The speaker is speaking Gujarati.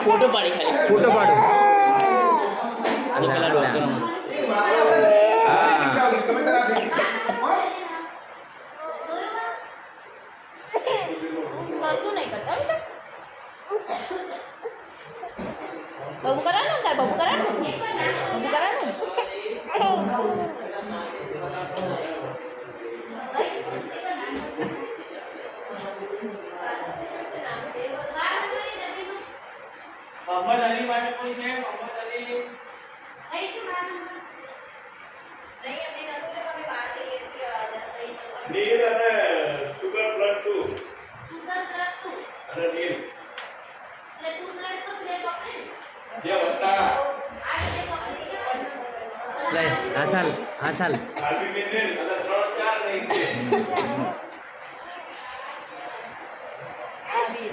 ફોટો પાડી ખાલી ફોટો પાડો અને પેલા ડોક્ટર હા કશું નહીં કરતા બબુ કરવાનું તાર બબુ કરવાનું મોહમ્મદ અલી માટે કોઈ છે મોહમ્મદ અલી નીલ અને સુગર +2 અને નીલ જે વત્તા લે હાથાલ આરબી નીલ અને 3 4 નહીં છે આવી